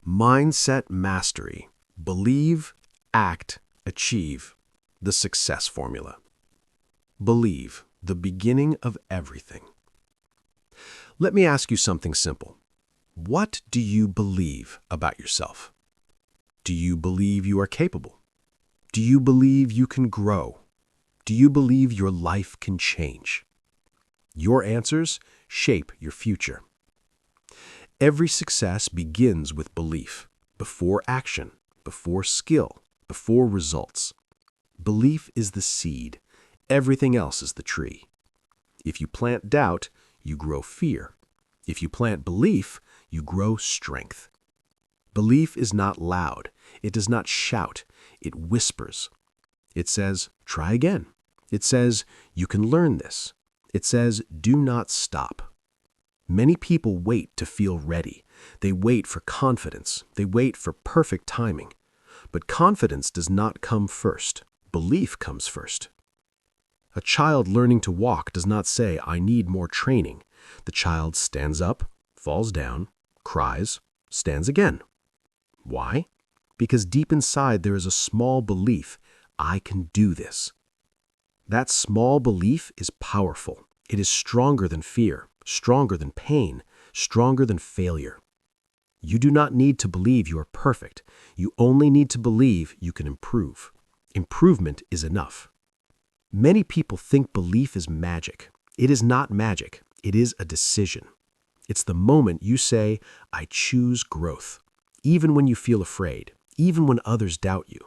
Mindset mastery. Believe, act, achieve. The success formula. Believe, the beginning of everything. Let me ask you something simple. What do you believe about yourself? Do you believe you are capable? Do you believe you can grow? Do you believe your life can change? Your answers shape your future. Every success begins with belief, before action, before skill, before results. Belief is the seed. Everything else is the tree. If you plant doubt, you grow fear. If you plant belief, you grow strength. Belief is not loud. It does not shout. It whispers. It says, try again. It says, you can learn this. It says, do not stop. Many people wait to feel ready. They wait for confidence. They wait for perfect timing. But confidence does not come first. Belief comes first. A child learning to walk does not say, I need more training. The child stands up, falls down, cries, stands again. Why? Because deep inside there is a small belief, I can do this. That small belief is powerful. It is stronger than fear, stronger than pain, stronger than failure. You do not need to believe you are perfect. You only need to believe you can improve. Improvement is enough. Many people think belief is magic. It is not magic. It is a decision. It's the moment you say, I choose growth, even when you feel afraid, even when others doubt you.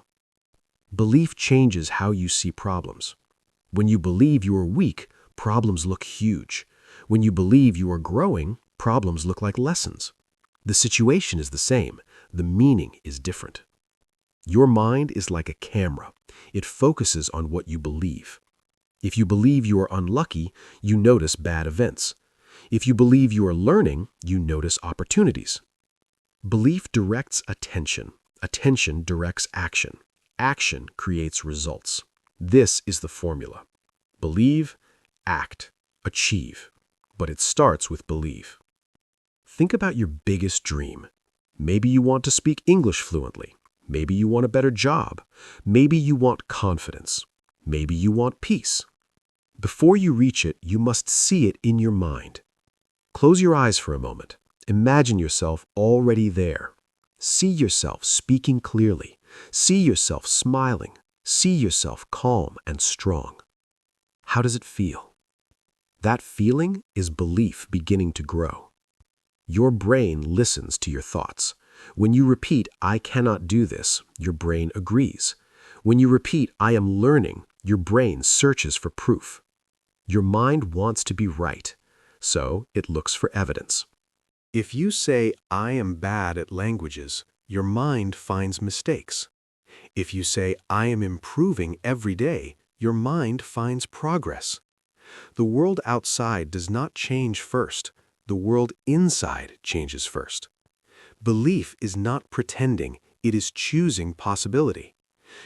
Belief changes how you see problems. When you believe you are weak, problems look huge. When you believe you are growing, problems look like lessons. The situation is the same. The meaning is different. Your mind is like a camera. It focuses on what you believe. If you believe you are unlucky, you notice bad events. If you believe you are learning, you notice opportunities. Belief directs attention. Attention directs action. Action creates results. This is the formula. Believe, act, achieve. But it starts with belief. Think about your biggest dream. Maybe you want to speak English fluently. Maybe you want a better job. Maybe you want confidence. Maybe you want peace. Before you reach it, you must see it in your mind. Close your eyes for a moment. Imagine yourself already there. See yourself speaking clearly. See yourself smiling. See yourself calm and strong. How does it feel? That feeling is belief beginning to grow. Your brain listens to your thoughts. When you repeat, I cannot do this, your brain agrees. When you repeat, I am learning, your brain searches for proof. Your mind wants to be right, so it looks for evidence. If you say, I am bad at languages, your mind finds mistakes. If you say, I am improving every day, your mind finds progress. The world outside does not change first. The world inside changes first. Belief is not pretending, it is choosing possibility.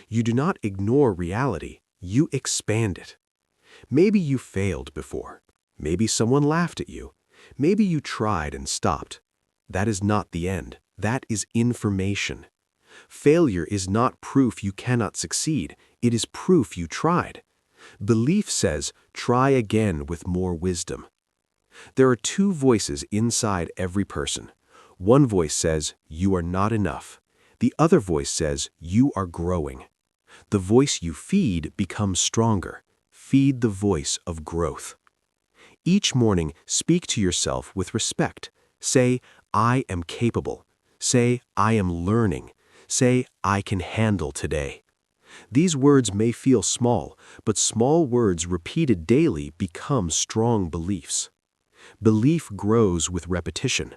You do not ignore reality, you expand it. Maybe you failed before. Maybe someone laughed at you. Maybe you tried and stopped. That is not the end. That is information. Failure is not proof you cannot succeed. It is proof you tried. Belief says, try again with more wisdom. There are two voices inside every person. One voice says, you are not enough. The other voice says, you are growing. The voice you feed becomes stronger. Feed the voice of growth. Each morning, speak to yourself with respect. Say, I am capable. Say, I am learning. Say, I can handle today. These words may feel small, but small words repeated daily become strong beliefs. Belief grows with repetition.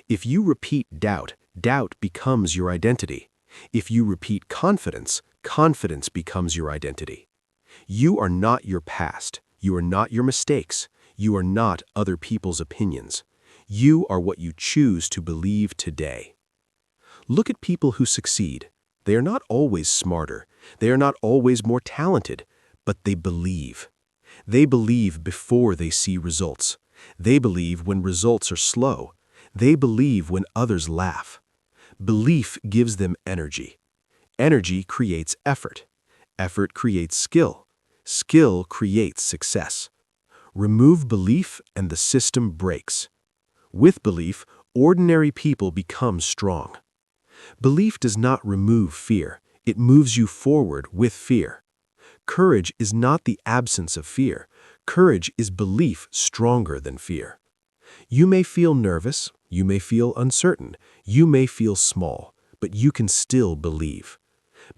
If you repeat doubt, doubt becomes your identity. If you repeat confidence, confidence becomes your identity. You are not your past. You are not your mistakes. You are not other people's opinions. You are what you choose to believe today. Look at people who succeed. They are not always smarter. They are not always more talented, but they believe. They believe before they see results. They believe when results are slow. They believe when others laugh. Belief gives them energy. Energy creates effort. Effort creates skill. Skill creates success. Remove belief and the system breaks. With belief, ordinary people become strong. Belief does not remove fear. It moves you forward with fear. Courage is not the absence of fear. Courage is belief stronger than fear. You may feel nervous, you may feel uncertain, you may feel small, but you can still believe.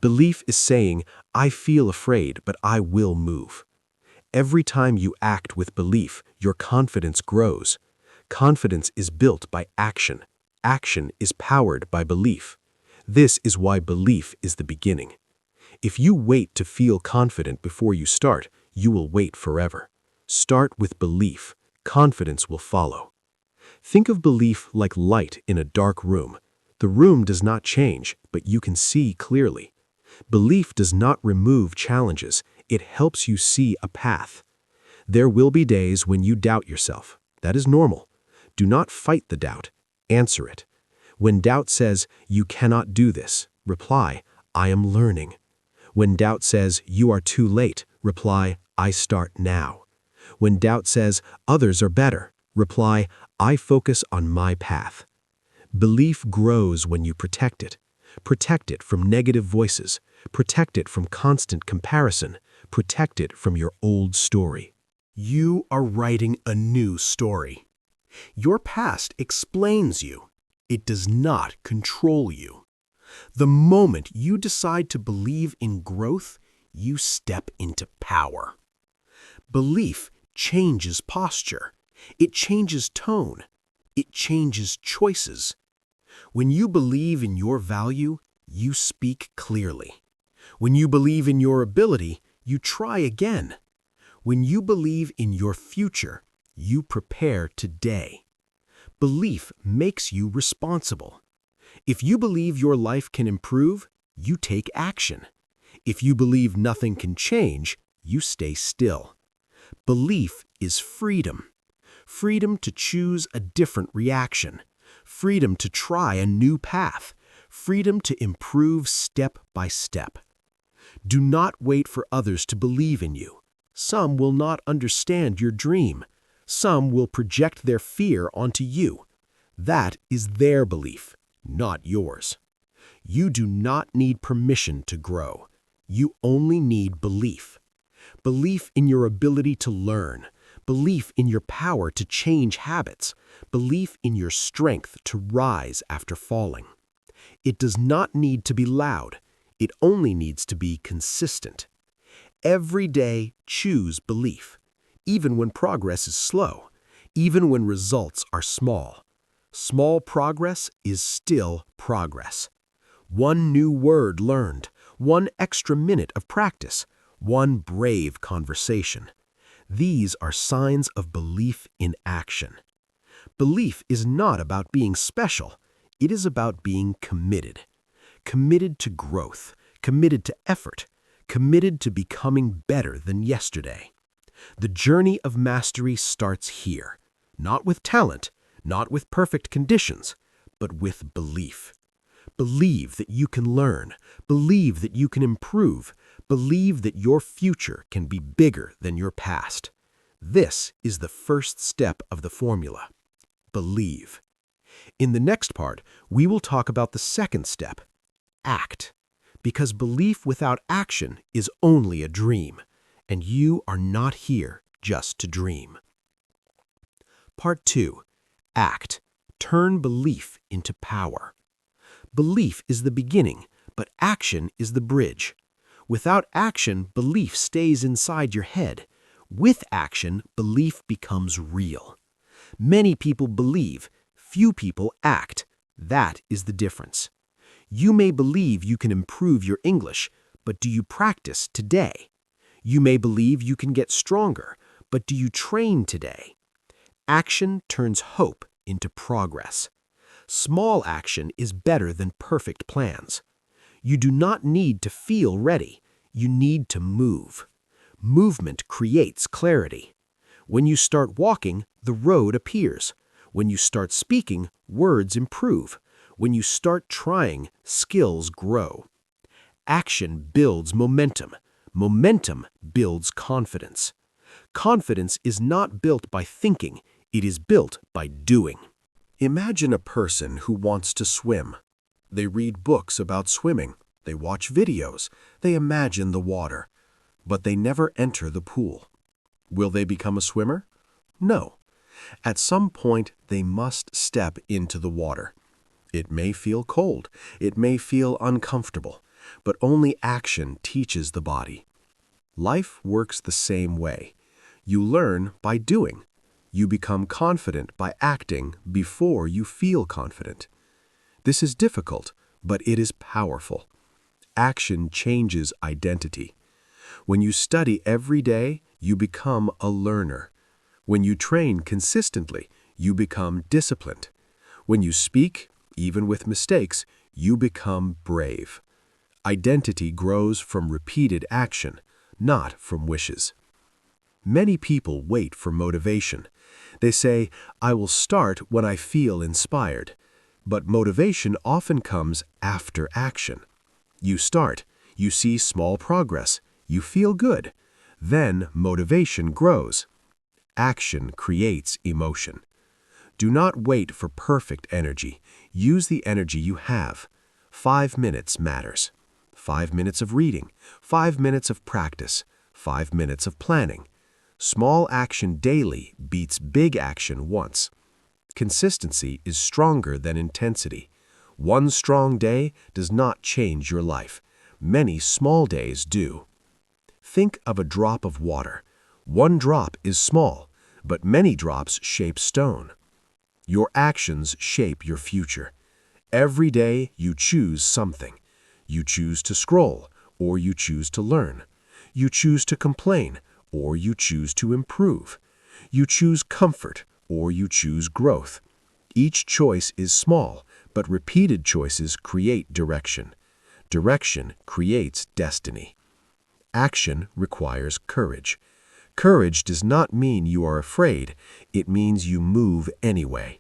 Belief is saying, I feel afraid, but I will move. Every time you act with belief, your confidence grows. Confidence is built by action. Action is powered by belief. This is why belief is the beginning. If you wait to feel confident before you start, you will wait forever. Start with belief. Confidence will follow. Think of belief like light in a dark room. The room does not change, but you can see clearly. Belief does not remove challenges. It helps you see a path. There will be days when you doubt yourself. That is normal. Do not fight the doubt. Answer it. When doubt says, you cannot do this, reply, I am learning. When doubt says, you are too late, reply, I start now. When doubt says, others are better, reply, I focus on my path. Belief grows when you protect it. Protect it from negative voices. Protect it from constant comparison. Protect it from your old story. You are writing a new story. Your past explains you. It does not control you. The moment you decide to believe in growth, you step into power. Belief changes posture. It changes tone. It changes choices. When you believe in your value, you speak clearly. When you believe in your ability, you try again. When you believe in your future, you prepare today. Belief makes you responsible. If you believe your life can improve, you take action. If you believe nothing can change, you stay still. Belief is freedom. Freedom to choose a different reaction. Freedom to try a new path. Freedom to improve step by step. Do not wait for others to believe in you. Some will not understand your dream. Some will project their fear onto you. That is their belief, not yours. You do not need permission to grow. You only need belief. Belief in your ability to learn. Belief in your power to change habits. Belief in your strength to rise after falling. It does not need to be loud. It only needs to be consistent. Every day, choose belief, even when progress is slow, even when results are small. Small progress is still progress. One new word learned, one extra minute of practice, one brave conversation. These are signs of belief in action. Belief is not about being special. It is about being committed. Committed to growth, committed to effort, committed to becoming better than yesterday. The journey of mastery starts here, not with talent, not with perfect conditions, but with belief. Believe that you can learn. Believe that you can improve. Believe that your future can be bigger than your past. This is the first step of the formula. Believe. In the next part, we will talk about the second step. Act. Because belief without action is only a dream, and you are not here just to dream. Part 2. Act. Turn belief into power. Belief is the beginning, but action is the bridge. Without action, belief stays inside your head. With action, belief becomes real. Many people believe, few people act. That is the difference. You may believe you can improve your English, but do you practice today? You may believe you can get stronger, but do you train today? Action turns hope into progress. Small action is better than perfect plans. You do not need to feel ready. You need to move. Movement creates clarity. When you start walking, the road appears. When you start speaking, words improve. When you start trying, skills grow. Action builds momentum. Momentum builds confidence. Confidence is not built by thinking, it is built by doing. Imagine a person who wants to swim. They read books about swimming, they watch videos, they imagine the water, but they never enter the pool. Will they become a swimmer? No. At some point, they must step into the water. It may feel cold, it may feel uncomfortable, but only action teaches the body. Life works the same way. You learn by doing. You become confident by acting before you feel confident. This is difficult, but it is powerful. Action changes identity. When you study every day, you become a learner. When you train consistently, you become disciplined. When you speak, even with mistakes, you become brave. Identity grows from repeated action, not from wishes. Many people wait for motivation. They say, "I will start when I feel inspired." But motivation often comes after action. You start, you see small progress, you feel good. Then motivation grows. Action creates emotion. Do not wait for perfect energy. Use the energy you have. 5 minutes matters. 5 minutes of reading, 5 minutes of practice, 5 minutes of planning. Small action daily beats big action once. Consistency is stronger than intensity. One strong day does not change your life. Many small days do. Think of a drop of water. One drop is small, but many drops shape stone. Your actions shape your future. Every day you choose something. You choose to scroll, or you choose to learn. You choose to complain, or you choose to improve. You choose comfort, or you choose growth. Each choice is small, but repeated choices create direction. Direction creates destiny. Action requires courage. Courage does not mean you are afraid, it means you move anyway.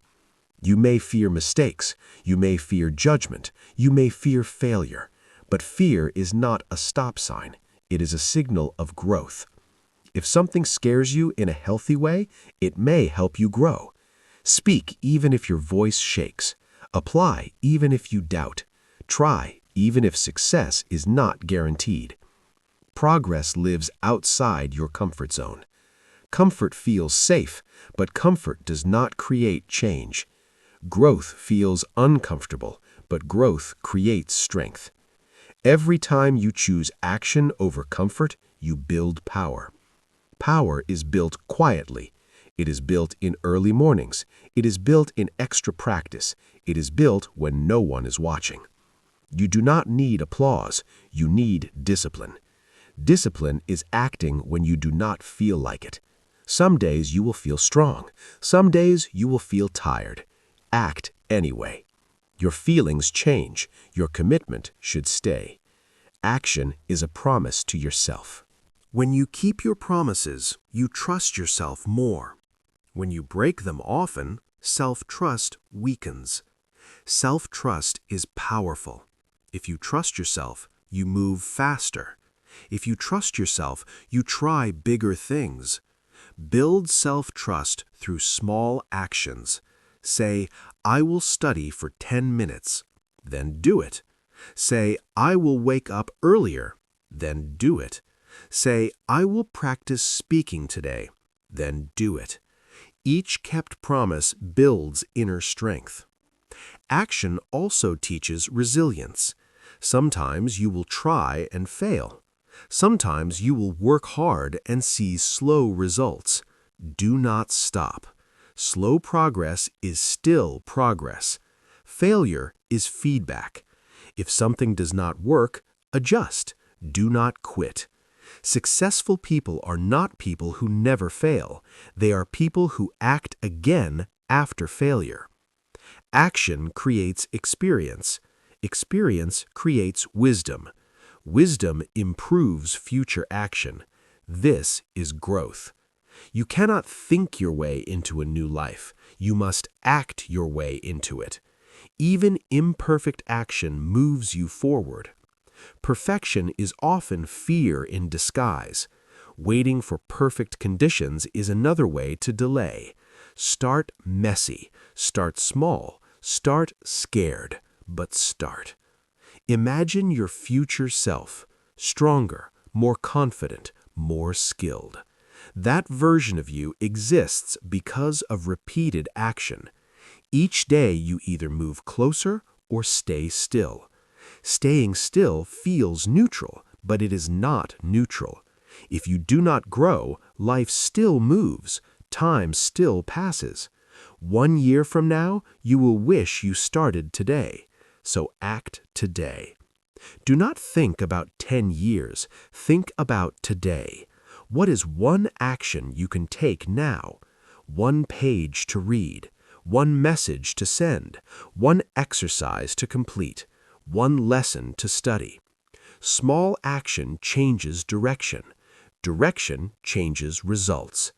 You may fear mistakes, you may fear judgment, you may fear failure, but fear is not a stop sign, it is a signal of growth. If something scares you in a healthy way, it may help you grow. Speak even if your voice shakes. Apply even if you doubt. Try even if success is not guaranteed. Progress lives outside your comfort zone. Comfort feels safe, but comfort does not create change. Growth feels uncomfortable, but growth creates strength. Every time you choose action over comfort, you build power. Power is built quietly. It is built in early mornings. It is built in extra practice. It is built when no one is watching. You do not need applause. You need discipline. Discipline is acting when you do not feel like it. Some days you will feel strong. Some days you will feel tired. Act anyway. Your feelings change. Your commitment should stay. Action is a promise to yourself. When you keep your promises, you trust yourself more. When you break them often, self-trust weakens. Self-trust is powerful. If you trust yourself, you move faster. If you trust yourself, you try bigger things. Build self-trust through small actions. Say, "I will study for 10 minutes." Then do it. Say, "I will wake up earlier." Then do it. Say, "I will practice speaking today." Then do it. Each kept promise builds inner strength. Action also teaches resilience. Sometimes you will try and fail. Sometimes you will work hard and see slow results. Do not stop. Slow progress is still progress. Failure is feedback. If something does not work, adjust. Do not quit. Successful people are not people who never fail. They are people who act again after failure. Action creates experience. Experience creates wisdom. Wisdom improves future action. This is growth. You cannot think your way into a new life. You must act your way into it. Even imperfect action moves you forward. Perfection is often fear in disguise. Waiting for perfect conditions is another way to delay. Start messy, start small, start scared, but start. Imagine your future self, stronger, more confident, more skilled. That version of you exists because of repeated action. Each day you either move closer or stay still. Staying still feels neutral, but it is not neutral. If you do not grow, life still moves, time still passes. 1 year from now, you will wish you started today. So act today. Do not think about 10 years, think about today. What is one action you can take now? One page to read, one message to send, one exercise to complete, one lesson to study. Small action changes direction. Direction changes results.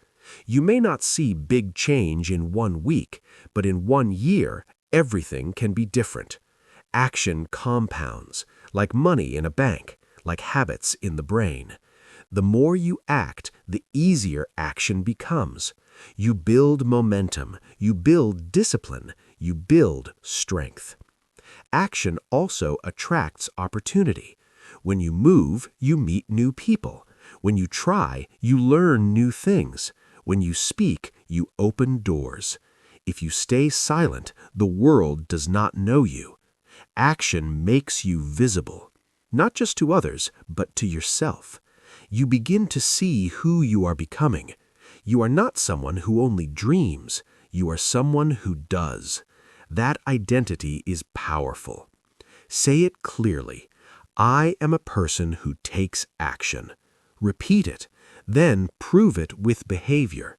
You may not see big change in 1 week, but in 1 year, everything can be different. Action compounds, like money in a bank, like habits in the brain. The more you act, the easier action becomes. You build momentum, you build discipline, you build strength. Action also attracts opportunity. When you move, you meet new people. When you try, you learn new things. When you speak, you open doors. If you stay silent, the world does not know you. Action makes you visible, not just to others, but to yourself. You begin to see who you are becoming. You are not someone who only dreams. You are someone who does. That identity is powerful. Say it clearly. I am a person who takes action. Repeat it, then prove it with behavior.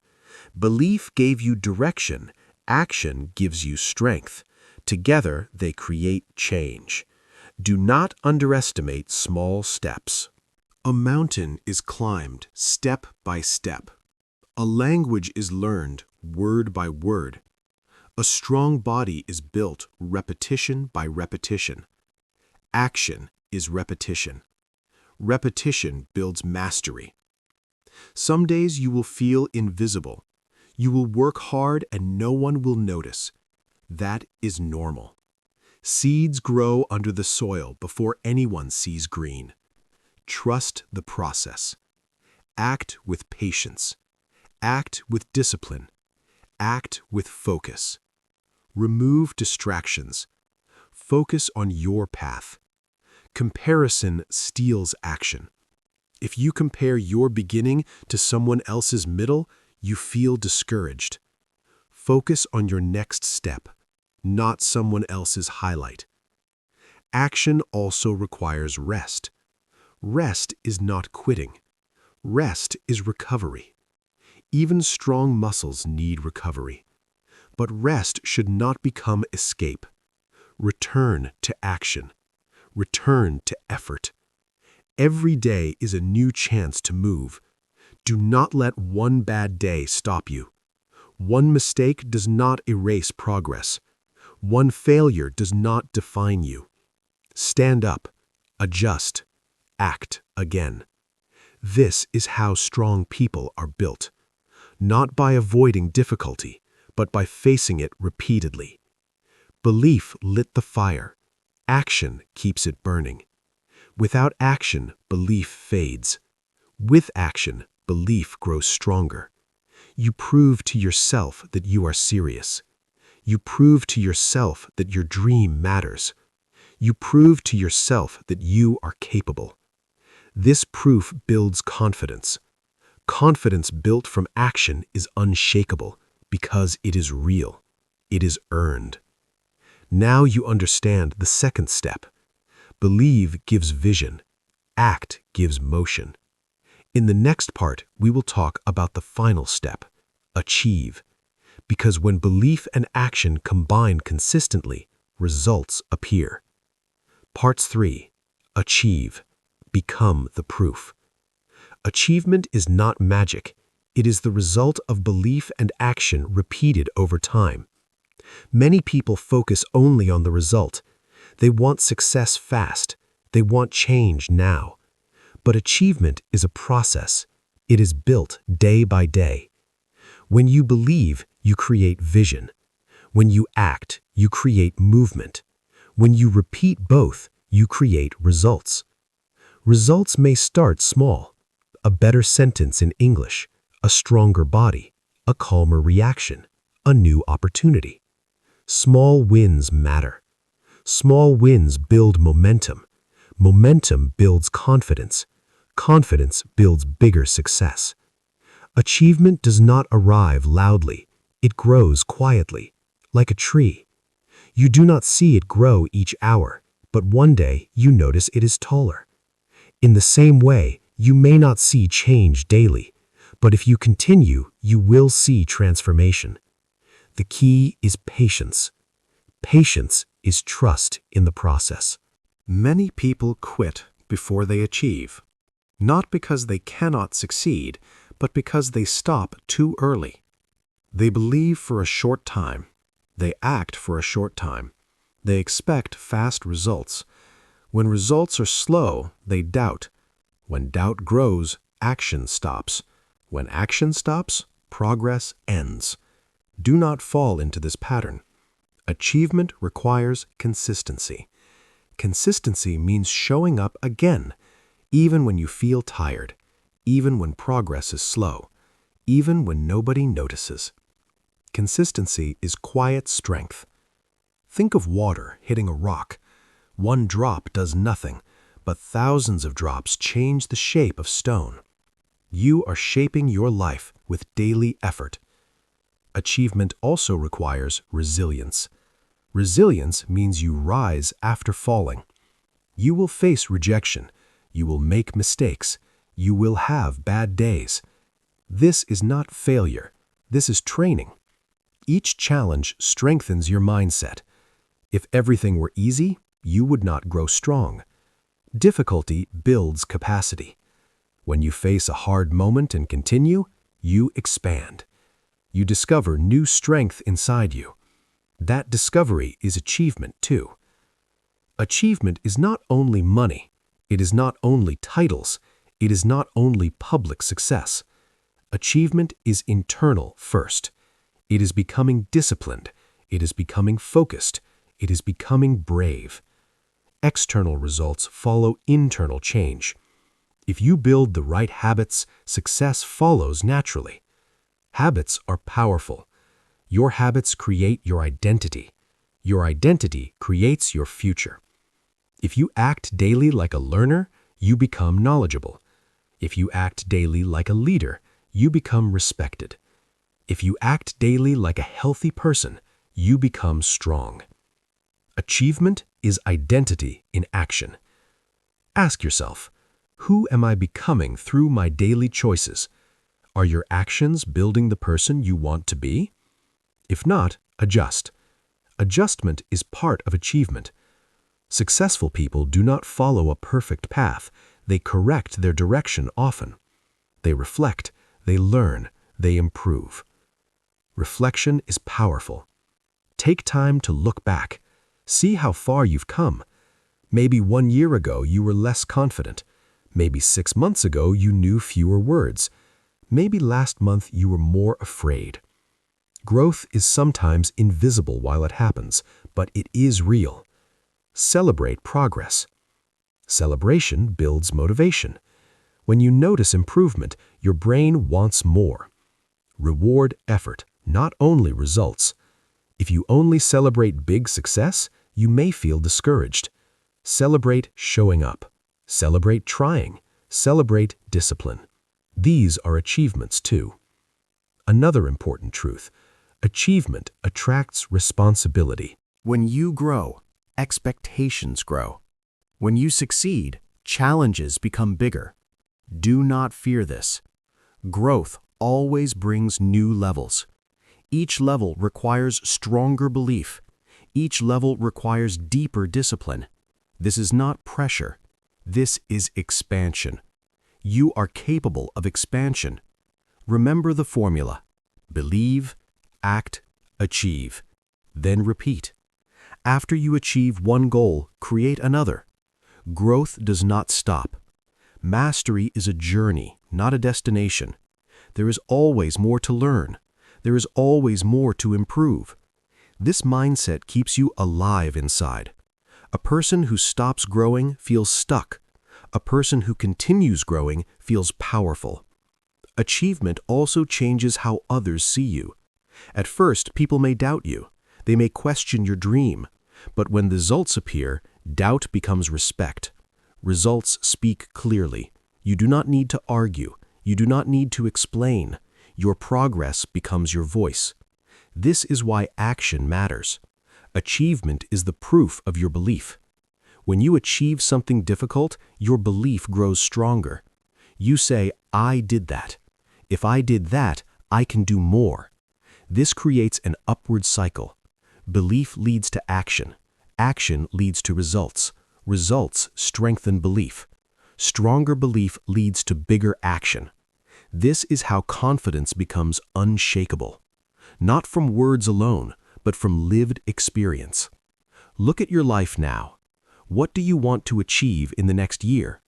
Belief gave you direction. Action gives you strength. Together, they create change. Do not underestimate small steps. A mountain is climbed step by step. A language is learned word by word. A strong body is built repetition by repetition. Action is repetition. Repetition builds mastery. Some days you will feel invisible. You will work hard and no one will notice. That is normal. Seeds grow under the soil before anyone sees green. Trust the process. Act with patience. Act with discipline. Act with focus. Remove distractions. Focus on your path. Comparison steals action. If you compare your beginning to someone else's middle, you feel discouraged. Focus on your next step, not someone else's highlight. Action also requires rest. Rest is not quitting. Rest is recovery. Even strong muscles need recovery. But rest should not become escape. Return to action. Return to effort. Every day is a new chance to move. Do not let one bad day stop you. One mistake does not erase progress. One failure does not define you. Stand up, adjust, act again. This is how strong people are built. Not by avoiding difficulty, but by facing it repeatedly. Belief lit the fire. Action keeps it burning. Without action, belief fades. With action, belief grows stronger. You prove to yourself that you are serious. You prove to yourself that your dream matters. You prove to yourself that you are capable. This proof builds confidence. Confidence built from action is unshakable because it is real. It is earned. Now you understand the second step. Believe gives vision. Act gives motion. In the next part, we will talk about the final step, achieve. Because when belief and action combine consistently, results appear. Parts 3. Achieve. Become the proof. Achievement is not magic. It is the result of belief and action repeated over time. Many people focus only on the result. They want success fast. They want change now. But achievement is a process. It is built day by day. When you believe, you create vision. When you act, you create movement. When you repeat both, you create results. Results may start small. A better sentence in English, a stronger body, a calmer reaction, a new opportunity. Small wins matter. Small wins build momentum. Momentum builds confidence. Confidence builds bigger success. Achievement does not arrive loudly. It grows quietly, like a tree. You do not see it grow each hour, but one day you notice it is taller. In the same way, you may not see change daily, but if you continue, you will see transformation. The key is patience. Patience is trust in the process. Many people quit before they achieve, not because they cannot succeed, but because they stop too early. They believe for a short time. They act for a short time. They expect fast results. When results are slow, they doubt. When doubt grows, action stops. When action stops, progress ends. Do not fall into this pattern. Achievement requires consistency. Consistency means showing up again, even when you feel tired, even when progress is slow, even when nobody notices. Consistency is quiet strength. Think of water hitting a rock. One drop does nothing, but thousands of drops change the shape of stone. You are shaping your life with daily effort. Achievement also requires resilience. Resilience means you rise after falling. You will face rejection. You will make mistakes. You will have bad days. This is not failure. This is training. Each challenge strengthens your mindset. If everything were easy, you would not grow strong. Difficulty builds capacity. When you face a hard moment and continue, you expand. You discover new strength inside you. That discovery is achievement too. Achievement is not only money. It is not only titles. It is not only public success. Achievement is internal first. It is becoming disciplined. It is becoming focused. It is becoming brave. External results follow internal change. If you build the right habits, success follows naturally. Habits are powerful. Your habits create your identity. Your identity creates your future. If you act daily like a learner, you become knowledgeable. If you act daily like a leader, you become respected. If you act daily like a healthy person, you become strong. Achievement is identity in action. Ask yourself, who am I becoming through my daily choices? Are your actions building the person you want to be? If not, adjust. Adjustment is part of achievement. Successful people do not follow a perfect path. They correct their direction often. They reflect, they learn, they improve. Reflection is powerful. Take time to look back. See how far you've come. Maybe 1 year ago you were less confident. Maybe 6 months ago you knew fewer words. Maybe last month you were more afraid. Growth is sometimes invisible while it happens, but it is real. Celebrate progress. Celebration builds motivation. When you notice improvement, your brain wants more. Reward effort, not only results. If you only celebrate big success, you may feel discouraged. Celebrate showing up. Celebrate trying. Celebrate discipline. These are achievements too. Another important truth: achievement attracts responsibility. When you grow, expectations grow. When you succeed, challenges become bigger. Do not fear this. Growth always brings new levels. Each level requires stronger belief. Each level requires deeper discipline. This is not pressure. This is expansion. You are capable of expansion. Remember the formula: believe, act, achieve. then repeat. After you achieve one goal, create another. Growth does not stop. Mastery is a journey, not a destination. There is always more to learn. There is always more to improve. This mindset keeps you alive inside. A person who stops growing feels stuck. A person who continues growing feels powerful. Achievement also changes how others see you. At first, people may doubt you. They may question your dream. But when the results appear, doubt becomes respect. Results speak clearly. You do not need to argue. You do not need to explain. Your progress becomes your voice. This is why action matters. Achievement is the proof of your belief. When you achieve something difficult, your belief grows stronger. You say, I did that. If I did that, I can do more. This creates an upward cycle. Belief leads to action. Action leads to results. Results strengthen belief. Stronger belief leads to bigger action. This is how confidence becomes unshakable. Not from words alone, but from lived experience. Look at your life now. What do you want to achieve in the next year?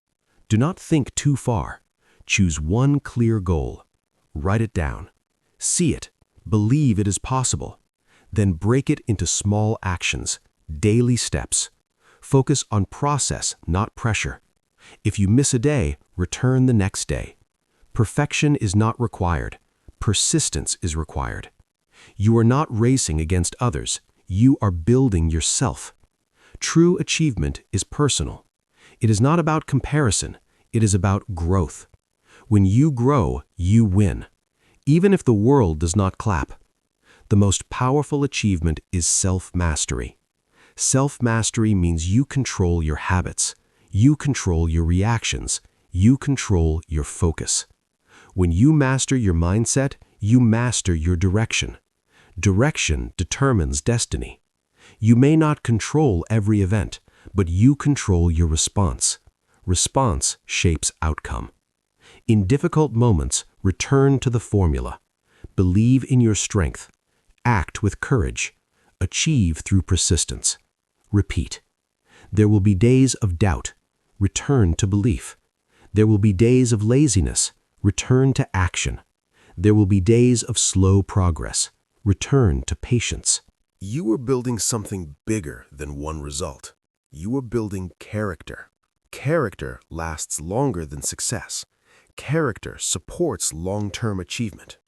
Do not think too far. Choose one clear goal. Write it down. See it. Believe it is possible. Then break it into small actions, daily steps. Focus on process, not pressure. If you miss a day, return the next day. Perfection is not required. Persistence is required. You are not racing against others. You are building yourself. True achievement is personal. It is not about comparison. It is about growth. When you grow, you win. Even if the world does not clap. The most powerful achievement is self-mastery. Self-mastery means you control your habits. You control your reactions. You control your focus. When you master your mindset, you master your direction. Direction determines destiny. You may not control every event, but you control your response. Response shapes outcome. In difficult moments, return to the formula. Believe in your strength. Act with courage. Achieve through persistence. Repeat. There will be days of doubt. Return to belief. There will be days of laziness. Return to action. There will be days of slow progress. Return to patience. You are building something bigger than one result. You are building character. Character lasts longer than success. Character supports long-term achievement.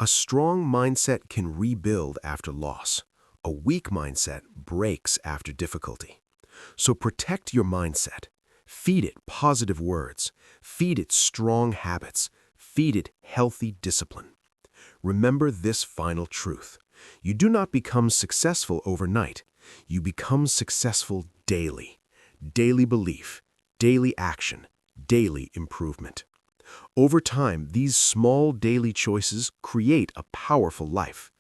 A strong mindset can rebuild after loss. A weak mindset breaks after difficulty. So protect your mindset. Feed it positive words. Feed it strong habits. Feed it healthy discipline. Remember this final truth. You do not become successful overnight. You become successful daily. Daily belief, daily action, daily improvement. Over time, these small daily choices create a powerful life.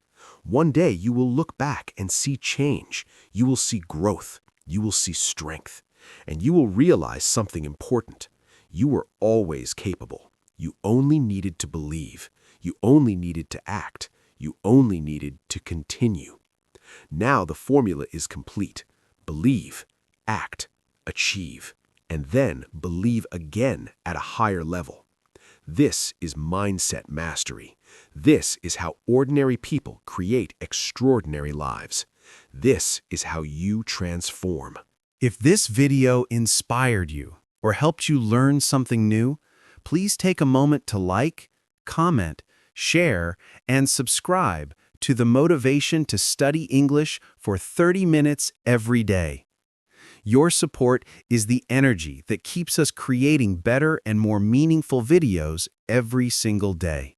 One day you will look back and see change. You will see growth. You will see strength. And you will realize something important. You were always capable. You only needed to believe. You only needed to act. You only needed to continue. Now the formula is complete. Believe, act, achieve, and then believe again at a higher level. This is mindset mastery. This is how ordinary people create extraordinary lives. This is how you transform. If this video inspired you or helped you learn something new, please take a moment to like, comment, share, and subscribe to the Motivation to Study English for 30 minutes every day. Your support is the energy that keeps us creating better and more meaningful videos every single day.